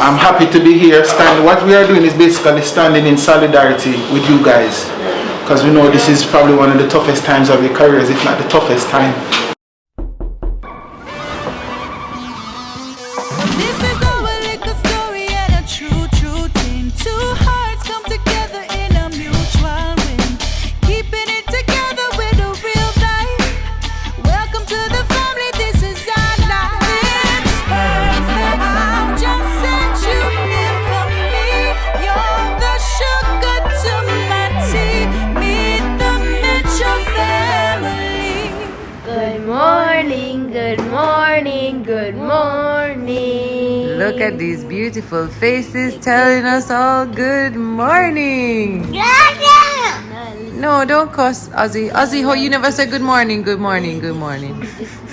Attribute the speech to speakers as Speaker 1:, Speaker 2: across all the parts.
Speaker 1: I'm happy to be here. What we are doing is basically standing in solidarity with you guys, because we know this is probably one of the toughest times of your careers, if not the toughest time.
Speaker 2: Good morning.
Speaker 3: Look at these beautiful faces telling us all good morning. No, don't cuss, Ozzy. Ozzy, how you never say good morning, good morning, good morning.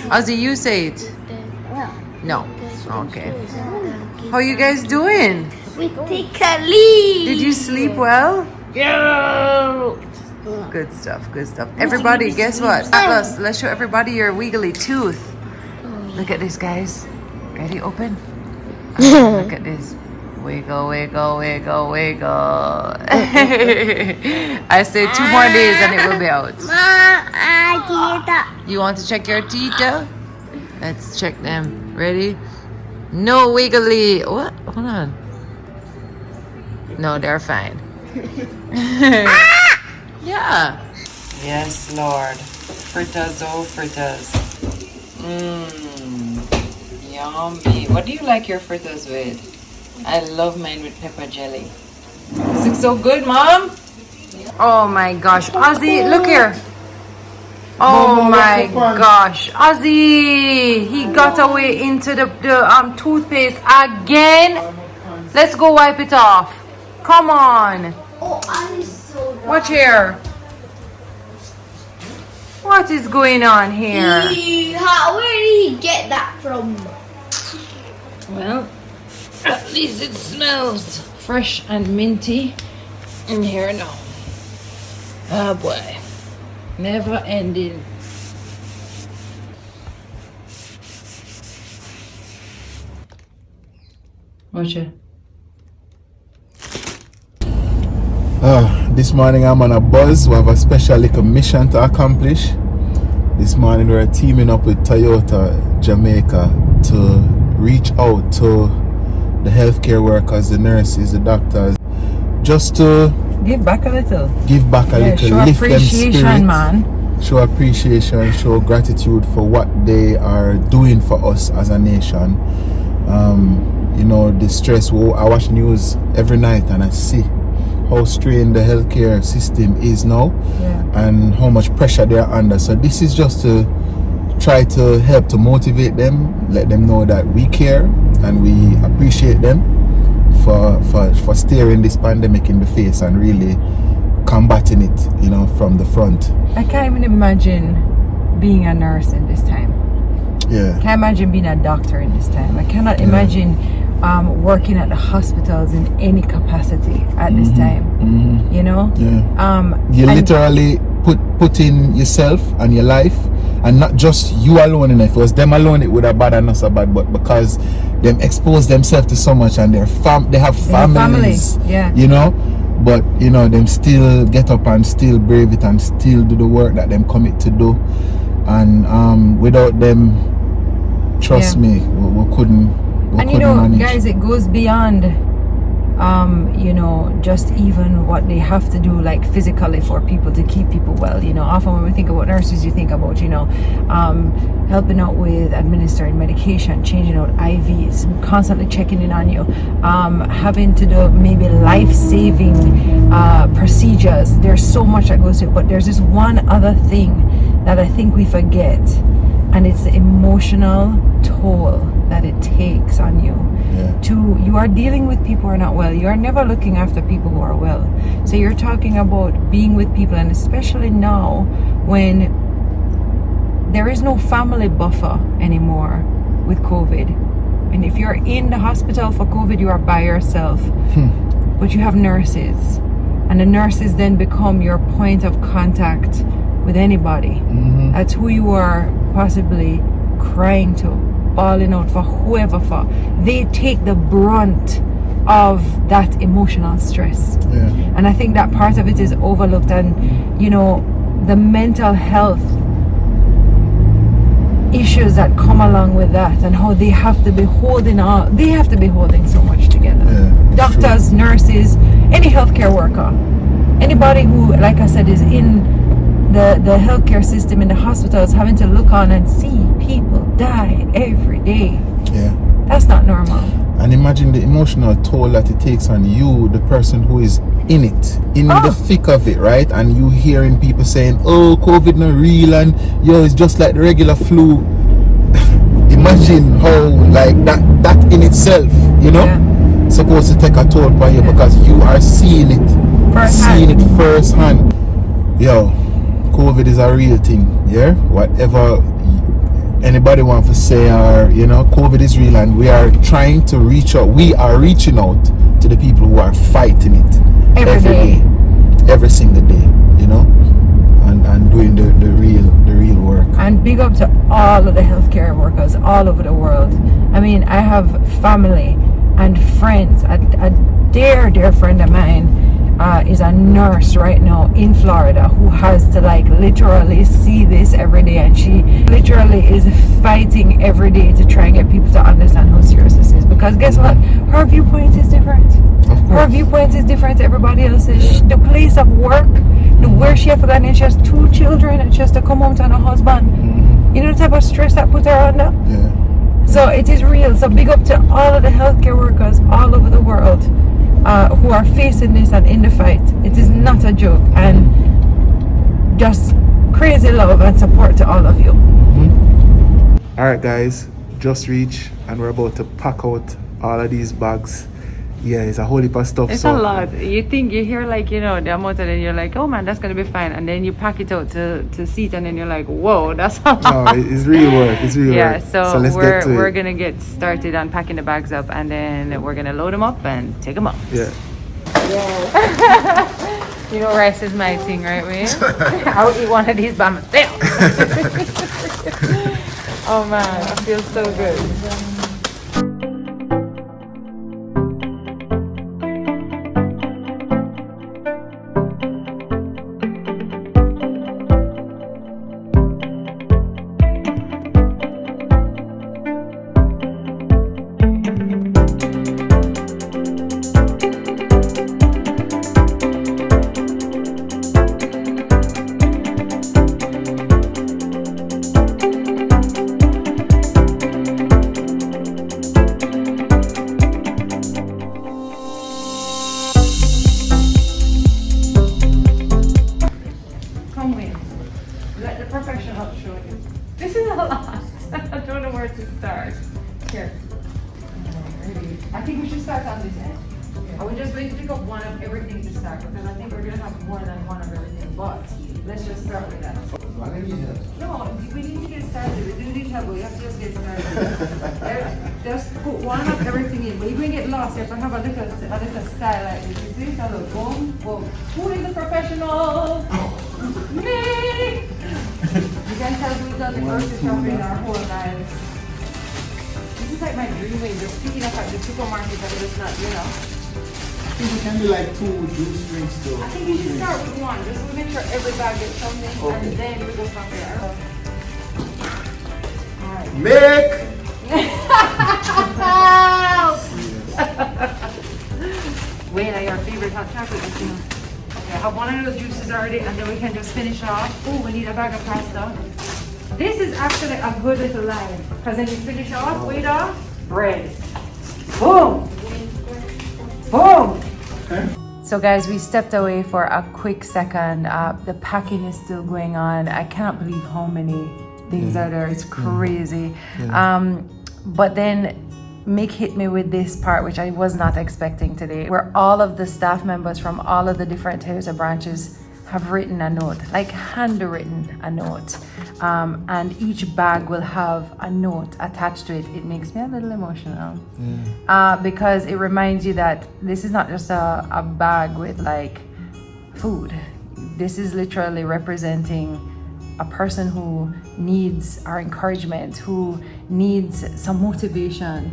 Speaker 3: Ozzy, you say it. No. Okay. How you guys doing?
Speaker 2: We take a leave.
Speaker 3: Did you sleep well?
Speaker 2: Yeah.
Speaker 3: Good stuff, good stuff. Everybody, guess what? Atlas, let's show everybody your wiggly tooth. Look at this, guys. Ready? Open. Look at this. Wiggle, wiggle, wiggle, wiggle. I say 2 more days and it will be out. You want to check your teeth? Let's check them. Ready? No wiggly. What? Hold on. No, they're fine. Yeah. Yes, Lord. Fritters, oh fritters. Yummy. What do you like your fritters with? I love mine with pepper jelly. Is it so good, Mom? Oh my gosh. Ozzy, look here. Oh my gosh. Ozzy, he got away into the toothpaste again. Let's go wipe it off. Come on.
Speaker 2: Oh, I'm so dry.
Speaker 3: Watch here. What is going on here?
Speaker 2: Where did he get that from?
Speaker 3: Well, at least it smells fresh and minty in here now. Oh boy. Never ending. Watch it.
Speaker 1: This morning I'm on a buzz. We have a special little mission to accomplish. This morning we're teaming up with Toyota Jamaica to reach out to the healthcare workers, the nurses, the doctors, just to
Speaker 3: give back a little.
Speaker 1: Show
Speaker 3: lift appreciation, them spirit, man.
Speaker 1: Show appreciation, show gratitude for what they are doing for us as a nation. You know, the stress. I watch news every night and I see how strained the healthcare system is now, and how much pressure they are under. So this is just to try to help to motivate them, let them know that we care and we appreciate them for staring this pandemic in the face and really combating it, you know, from the front.
Speaker 3: I can't even imagine being a nurse in this time.
Speaker 1: Yeah.
Speaker 3: I can't imagine being a doctor in this time. I cannot imagine working at the hospitals in any capacity at this time. You know?
Speaker 1: You literally put in yourself and your life, and not just you alone. And if it was them alone, it would have bad and not so bad, but because them expose themselves to so much and they have families, you know, but you know, them still get up and still brave it and still do the work that them commit to do. And without them, trust me, we couldn't.
Speaker 3: And you know, guys, it goes beyond you know, just even what they have to do, like physically, for people to keep people well. You know, often when we think about nurses, you think about, you know, helping out with administering medication, changing out IVs, constantly checking in on you, having to do maybe life-saving procedures. There's so much that goes to it, but there's this one other thing that I think we forget, and it's the emotional toll that it takes on you. You are dealing with people who are not well. You are never looking after people who are well. So you're talking about being with people, and especially now when there is no family buffer anymore with COVID. And if you're in the hospital for COVID, you are by yourself. But you have nurses, and the nurses then become your point of contact with anybody. That's who you are possibly crying to. bawling out for whoever for. They take the brunt of that emotional stress.
Speaker 1: Yeah.
Speaker 3: And I think that part of it is overlooked, and you know, the mental health issues that come along with that, and how they have to be holding so much together.
Speaker 1: Yeah,
Speaker 3: Doctors, nurses, any healthcare worker, anybody who, like I said, is in the healthcare system in the hospitals, having to look on and see people die every day.
Speaker 1: Yeah.
Speaker 3: That's not normal.
Speaker 1: And imagine the emotional toll that it takes on you, the person who is in it, in the thick of it, right? And you hearing people saying, oh, COVID not real, and yo, it's just like the regular flu. Imagine how, like, that in itself, you know, supposed to take a toll by you, because you are seeing it firsthand. Yo, COVID is a real thing, yeah? Whatever anybody wants to say, or you know, COVID is real, and we are trying to reach out. We are reaching out to the people who are fighting it every day, every single day, you know, and doing the real work.
Speaker 3: And big up to all of the healthcare workers all over the world. I mean, I have family and friends. A dear friend of mine is a nurse right now in Florida, who has to like literally see this every day, and she literally is fighting every day to try and get people to understand how serious this is, because guess what, her viewpoint is different. Her viewpoint is different to everybody else's. The place of work, where she has forgotten, she has 2 children and she has to come home to her husband. You know the type of stress that put her under?
Speaker 1: Yeah.
Speaker 3: So it is real. So big up to all of the healthcare workers all over the world who are facing this and in the fight. It is not a joke, and just crazy love and support to all of you.
Speaker 1: All right, guys, just reached, and we're about to pack out all of these bags. Yeah, it's a whole heap of stuff.
Speaker 3: It's a lot. You think, you hear like, you know, the amount, and then you're like, oh man, that's gonna be fine, and then you pack it out to seat, and then you're like, whoa, that's a lot.
Speaker 1: No, it's real work. It's real work.
Speaker 3: Yeah, so
Speaker 1: let's
Speaker 3: we're gonna get started on packing the bags up, and then we're gonna load them up and take them up.
Speaker 1: Yeah.
Speaker 3: You know, rice is my thing, right, Wayne? I'll eat one of these by myself. Oh man, I feel so good. This is a lot. I don't know where to start. Here. I think we should start on this end. I was just going to pick up one of everything to start, because I think we're going to have more than one of everything. But let's just start with that. No, we need to get started. We do need help. We have to just get started. Just put one of everything in. But you're going to get lost. You have to have a little style like this. You see? So look, boom, boom. Who is a professional? Me! You guys have we've done the grocery shopping our whole lives. This is like my dream way, just picking up at the supermarket and just not, you know.
Speaker 1: I think it can be like 2 juice drinks though.
Speaker 3: I think you should start with one, just to make sure every bag gets something, and then we go from there. Alright.
Speaker 1: Make!
Speaker 3: Wait, are your favorite hot chocolate machine? Okay, I have one of those juices already, and then we can just finish off. Oh, we need a bag of pasta. This is actually a good little line, because then you finish off, wait off, bread. Boom! Boom! Okay. So guys, we stepped away for a quick second. The packing is still going on. I can't believe how many things are there. It's crazy. But then Mick hit me with this part, which I was not expecting today, where all of the staff members from all of the different Toyota branches have written a note, like handwritten a note. And each bag will have a note attached to it. It makes me a little emotional because it reminds you that this is not just a bag with like food. This is literally representing a person who needs our encouragement, who needs some motivation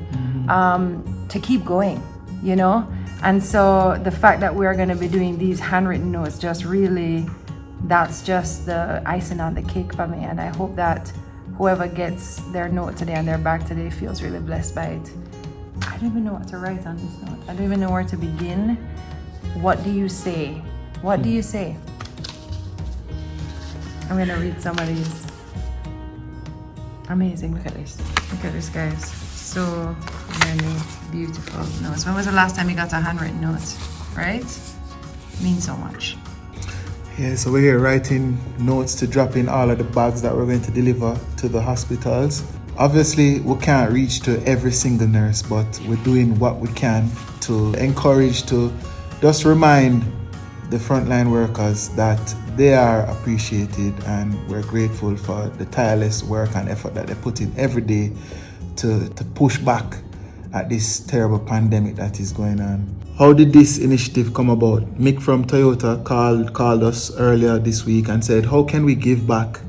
Speaker 3: to keep going, you know? And so the fact that we're going to be doing these handwritten notes just really, that's just the icing on the cake for me. And I hope that whoever gets their note today and their back today feels really blessed by it. I don't even know what to write on this note. I don't even know where to begin. What do you say? What do you say? I'm gonna read some of these. Amazing, look at this. Look at this, guys. So many beautiful notes. When was the last time you got a handwritten note, right? Means so much.
Speaker 1: Yeah, so we're here writing notes to drop in all of the bags that we're going to deliver to the hospitals. Obviously, we can't reach to every single nurse, but we're doing what we can to encourage, to just remind the frontline workers that they are appreciated, and we're grateful for the tireless work and effort that they put in every day to push back at this terrible pandemic that is going on. How did this initiative come about? Mick from Toyota called us earlier this week and said, how can we give back?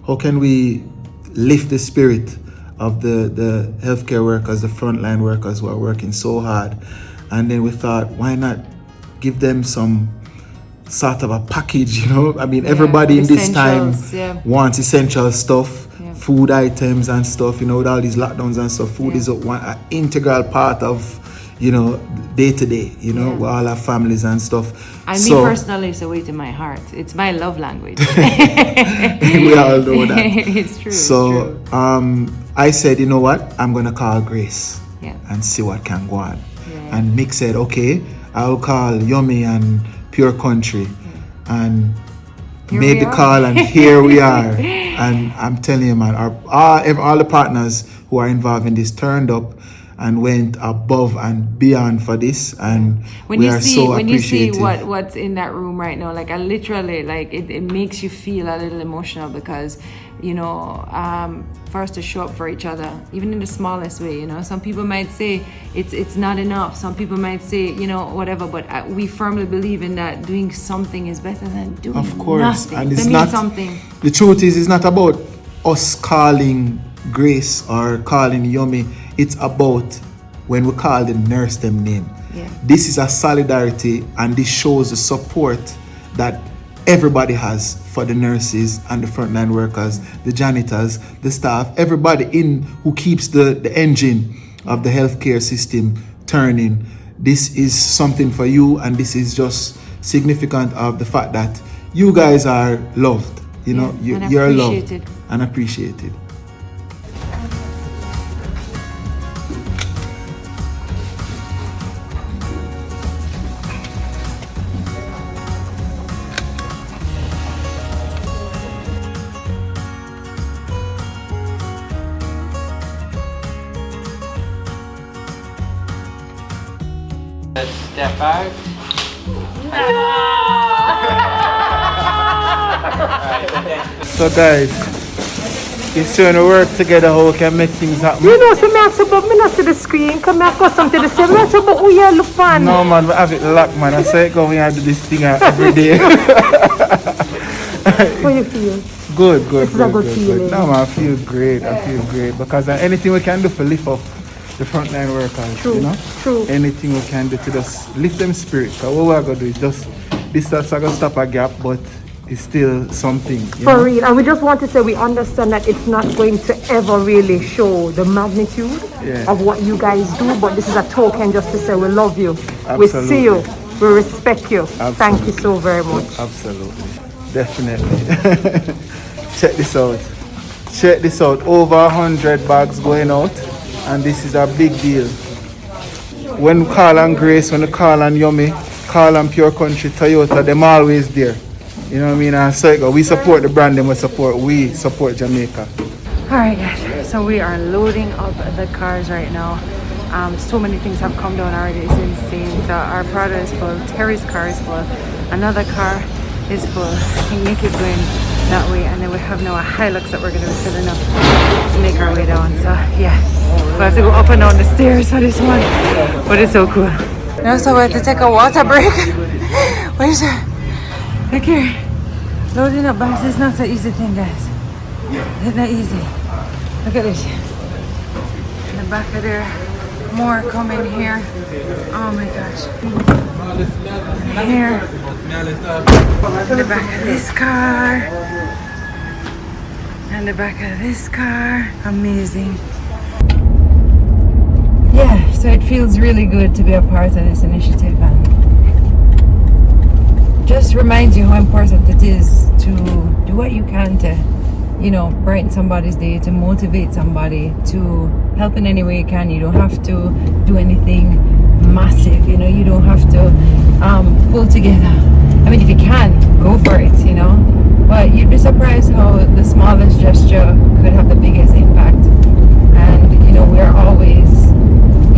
Speaker 1: How can we lift the spirit of the healthcare workers, the frontline workers who are working so hard? And then we thought, why not give them some sort of a package, you know? I mean, everybody in this time wants essential stuff, food items and stuff, you know, with all these lockdowns and stuff. Food is an integral part of, you know, day to day, you know, with all our families and stuff.
Speaker 3: And so, me personally, it's a way to my heart. It's my love language.
Speaker 1: We all know that.
Speaker 3: It's true.
Speaker 1: So
Speaker 3: it's true.
Speaker 1: I said, you know what, I'm gonna call Grace and see what can go on. And Mick said, okay, I'll call Yummy and Pure Country and maybe call, and here we are. And I'm telling you, man, all the partners who are involved in this turned up and went above and beyond for this, and we are so appreciative.
Speaker 3: When you see what's in that room right now, like I literally, like it makes you feel a little emotional, because you know, for us to show up for each other, even in the smallest way, you know, some people might say it's not enough, some people might say, you know, whatever, but we firmly believe in that doing something is better than doing
Speaker 1: of course
Speaker 3: nothing.
Speaker 1: And it's not something. The truth is, it's not about us calling Grace or calling Yummy. It's about when we call the nurse them name. This is a solidarity, and this shows the support that everybody has for the nurses and the frontline workers, the janitors, the staff, everybody in who keeps the engine of the healthcare system turning. This is something for you, and this is just significant of the fact that you guys are loved, you know, you're loved and appreciated.
Speaker 4: Step out.
Speaker 1: So guys, it's trying to work together how we can make things happen.
Speaker 3: You know, so me have to see the screen, come here, go something to say, me have to who you look fun.
Speaker 1: No man, we have it locked, man. I say go we have to do this thing every day.
Speaker 3: How you feel?
Speaker 1: Good.
Speaker 3: This is a good feeling.
Speaker 1: No man, I feel great, because anything we can do for lift up the frontline workers, you know?
Speaker 3: True.
Speaker 1: Anything we can do to just lift them spirit. Because what we're going to do is just, this is going to stop a gap, but it's still something.
Speaker 3: For real. And we just want to say we understand that it's not going to ever really show the magnitude of what you guys do, but this is a token just to say we love you.
Speaker 1: Absolutely.
Speaker 3: We see you. We respect you.
Speaker 1: Absolutely.
Speaker 3: Thank you so very much.
Speaker 1: Absolutely. Definitely. Check this out. Over 100 bags going out. And this is a big deal. When we call on Grace, when we call on Yummy, call on Pure Country, Toyota, them always there. You know what I mean? And so we support the brand, we support Jamaica.
Speaker 3: Alright guys, so we are loading up the cars right now. So many things have come down already, it's insane. So our Prado is full, Terry's car is full, another car is full. I think Nick is going that way, and then we have now a Hilux that we're going to be filling up to make our way down. So yeah, we have to go up and down the stairs for this one, but it's so cool. Now so we have to take a water break. Where's that? Look here. Loading up bags is not an easy thing, guys. It's not easy. Look at this. In the back of there, more coming here. Oh my gosh. Here. In the back of this car. And the back of this car. Amazing. Yeah, so it feels really good to be a part of this initiative, and just reminds you how important it is to do what you can to, you know, brighten somebody's day, to motivate somebody, to help in any way you can. You don't have to do anything massive, you know, you don't have to pull together. I mean, if you can, go for it, you know, but you'd be surprised how the smallest gesture could have the biggest impact. And, you know, we're always,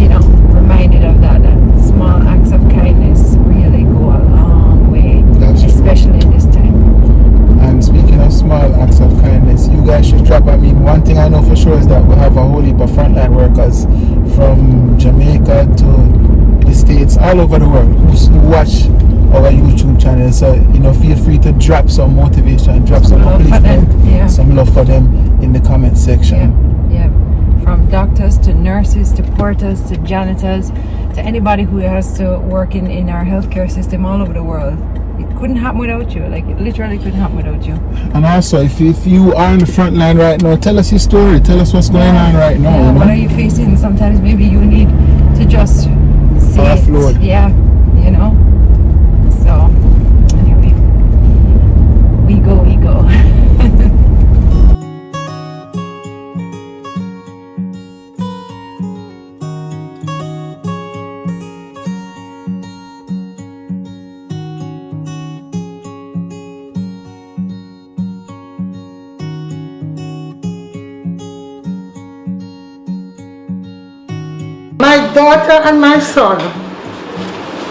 Speaker 3: you know, reminded of that small acts of kindness really go a long way, especially in this time.
Speaker 1: And speaking of small acts of kindness, you guys should drop. I mean, one thing I know for sure is that we have a whole heap of frontline workers from Jamaica to the States, all over the world, who watch our YouTube channel. So, you know, feel free to drop some motivation, drop some upliftment, some love for them in the comment section.
Speaker 3: Yeah. From doctors to nurses to porters to janitors to anybody who has to work in our healthcare system all over the world. It couldn't happen without you. Like, it literally couldn't happen without you.
Speaker 1: And also, if you are on the front line right now, tell us your story. Tell us what's going on right now.
Speaker 3: Yeah, what are you facing? Sometimes maybe you need to just see
Speaker 1: offload.
Speaker 3: it. Yeah, you know. So, anyway, we go.
Speaker 4: My daughter and my son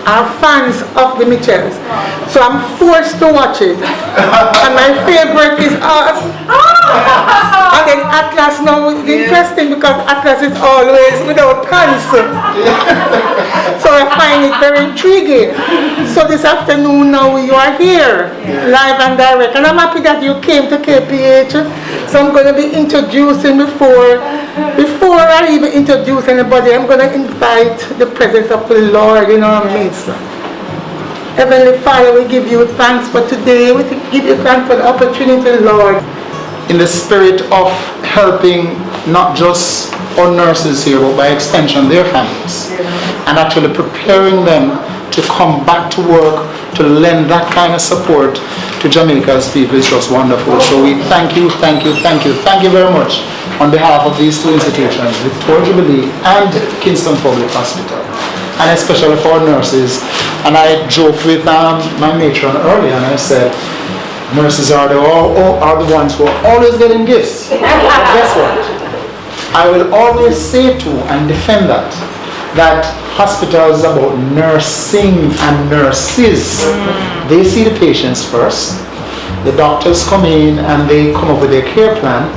Speaker 4: are fans of the Mitchells, so I'm forced to watch it. And my favorite is us. And then Atlas now is interesting because Atlas is always without pants. So I find it very intriguing. So this afternoon now you are here, live and direct. And I'm happy that you came to KPH. So I'm going to be introducing before I even introduce anybody, I'm going to invite the presence of the Lord in our midst. Heavenly Father, we give you thanks for today. We give you thanks for the opportunity, Lord.
Speaker 5: In the spirit of helping not just our nurses here, but by extension their families, and actually preparing them to come back to work, to lend that kind of support to Jamaica's people is just wonderful. So we thank you very much on behalf of these two institutions, Victoria Jubilee and Kingston Public Hospital, and especially for our nurses. And I joked with my matron earlier, and I said, nurses are the ones who are always getting gifts. Guess what? I will always say to and defend that hospitals are about nursing and nurses. They see the patients first. The doctors come in and they come up with their care plan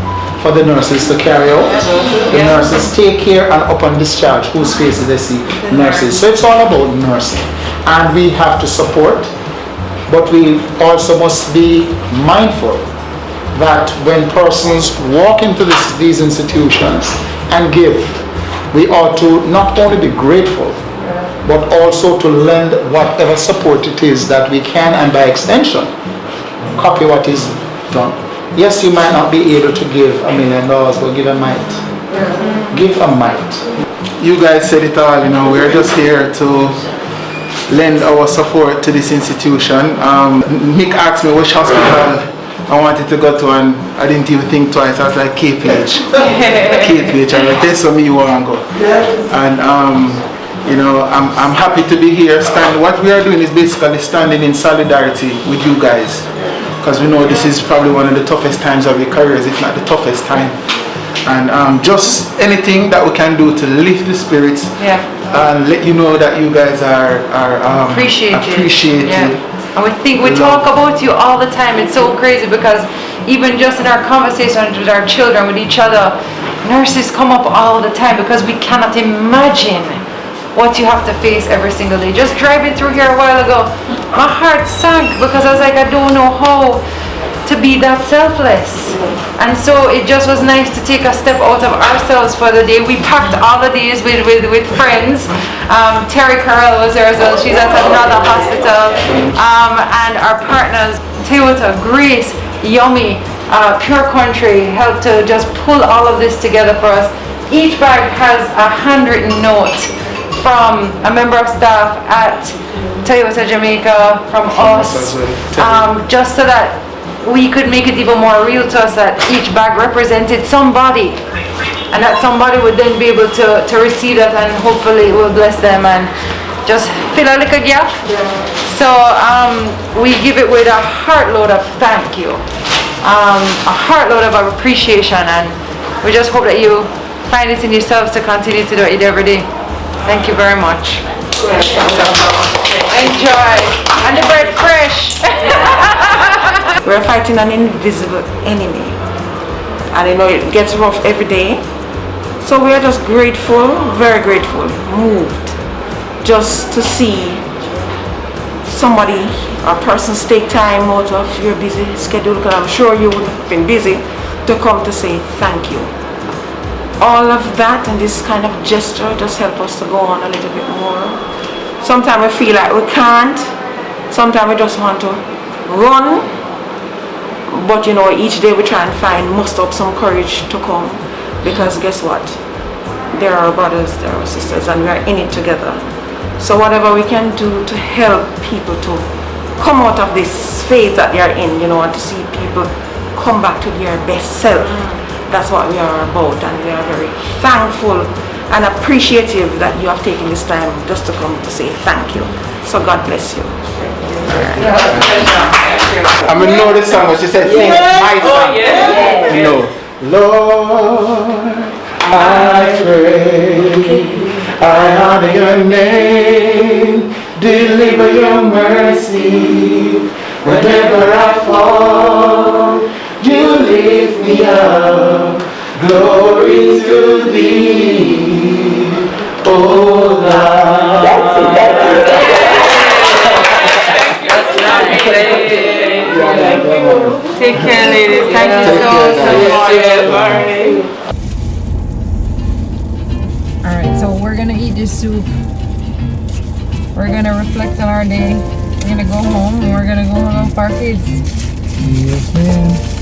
Speaker 5: for the nurses to carry out. The nurses take care, and upon discharge, whose faces they see? Nurses. So it's all about nursing. And we have to support, but we also must be mindful that when persons walk into these institutions and give, we ought to not only be grateful, but also to lend whatever support it is that we can, and by extension, copy what is done. Yes, you might not be able to give $1 million, but give a mite. Give a mite.
Speaker 1: You guys said it all, you know, we're just here to lend our support to this institution. Nick asked me which hospital I wanted to go to, and I didn't even think twice. I was like, KPH. KPH, and that's where me want to go. And you know, I'm happy to be here. What we are doing is basically standing in solidarity with you guys, because we know this is probably one of the toughest times of your careers, if not the toughest time. And just anything that we can do to lift the spirits and let you know that you guys are appreciated.
Speaker 3: And we talk about you all the time. It's so crazy because even just in our conversations with our children, with each other, nurses come up all the time because we cannot imagine what you have to face every single day. Just driving through here a while ago, my heart sank because I was like, I don't know how to be that selfless. And so it just was nice to take a step out of ourselves for the day. We packed all of these with friends. Terri-Karelle was there as well. She's at another hospital. And our partners, Toyota, Grace, Yummy, Pure Country, helped to just pull all of this together for us. Each bag has a handwritten note from a member of staff at Toyota Jamaica, from us, just so that we could make it even more real to us that each bag represented somebody, and that somebody would then be able to receive that, and hopefully it will bless them and just fill a little gap. So we give it with a heartload of thank you, a heartload of appreciation, and we just hope that you find it in yourselves to continue to do it every day. Thank you very much. Enjoy. And the bread fresh.
Speaker 4: We're fighting an invisible enemy, and you know it gets rough every day. So we are just grateful, very grateful, moved, just to see somebody or persons take time out of your busy schedule, because I'm sure you would have been busy, to come to say thank you. All of that and this kind of gesture just help us to go on a little bit more. Sometimes we feel like we can't, sometimes we just want to run, but you know, each day we try and muster up some courage to come, because guess what, there are brothers, there are sisters, and we are in it together. So whatever we can do to help people to come out of this phase that they are in, you know, and to see people come back to their best self, that's what we are about, and we are very thankful and appreciative that you have taken this time just to come to say thank you. So God bless you.
Speaker 5: I mean, know the song, what she said, sing my song. You know. Lord, I pray, I honor your name, deliver your mercy, whenever I fall, you lift me up, glory to thee, oh Lord.
Speaker 3: Take care, ladies. Thank you so much. Alright, so we're gonna eat this soup. We're gonna reflect on our day. We're gonna go home and we're gonna go home with our kids.
Speaker 1: Yes, ma'am.